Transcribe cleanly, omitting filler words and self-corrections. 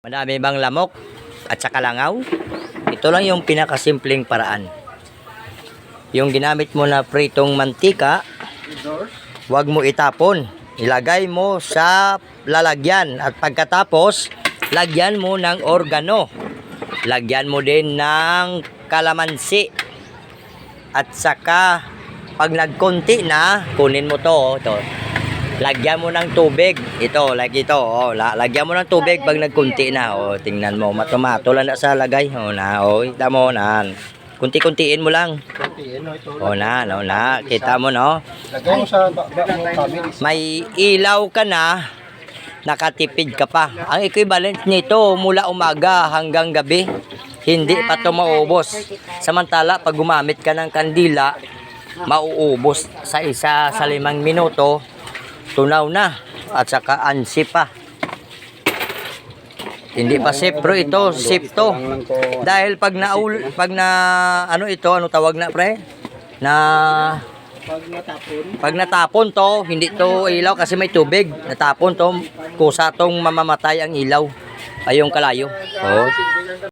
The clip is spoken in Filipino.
Madami bang lamok at saka langaw? Ito lang yung pinakasimpleng paraan. Yung ginamit mo na pritong mantika, huwag mo itapon. Ilagay mo sa lalagyan at pagkatapos, lagyan mo ng organo. Lagyan mo din ng kalamansi. At saka, pag nagkunti na, kunin mo to. Lagyan mo ng tubig. Ito, like ito. Oh, lagyan mo ng tubig pag nagkunti na. Oh, tingnan mo. Matumato lang na sa lagay. Oh, na. Oh, kita mo na. Kunti-kuntiin mo lang. Oh, na. Kita mo, no? Lagay mo sa May ilaw ka na. Nakatipid ka pa. Ang equivalent nito mula umaga hanggang gabi. Hindi pa ito maubos. Samantala, pag gumamit ka ng kandila, mauubos sa 5 minuto. Tunaw na at saka ansi pa. Hindi pa safe bro, ito safe to. Dahil pag ano tawag na pre? Pag natapon to, hindi to ilaw kasi may tubig. Natapon to, kusa tong mamamatay ang ilaw. Ay yung kalayo. Oh.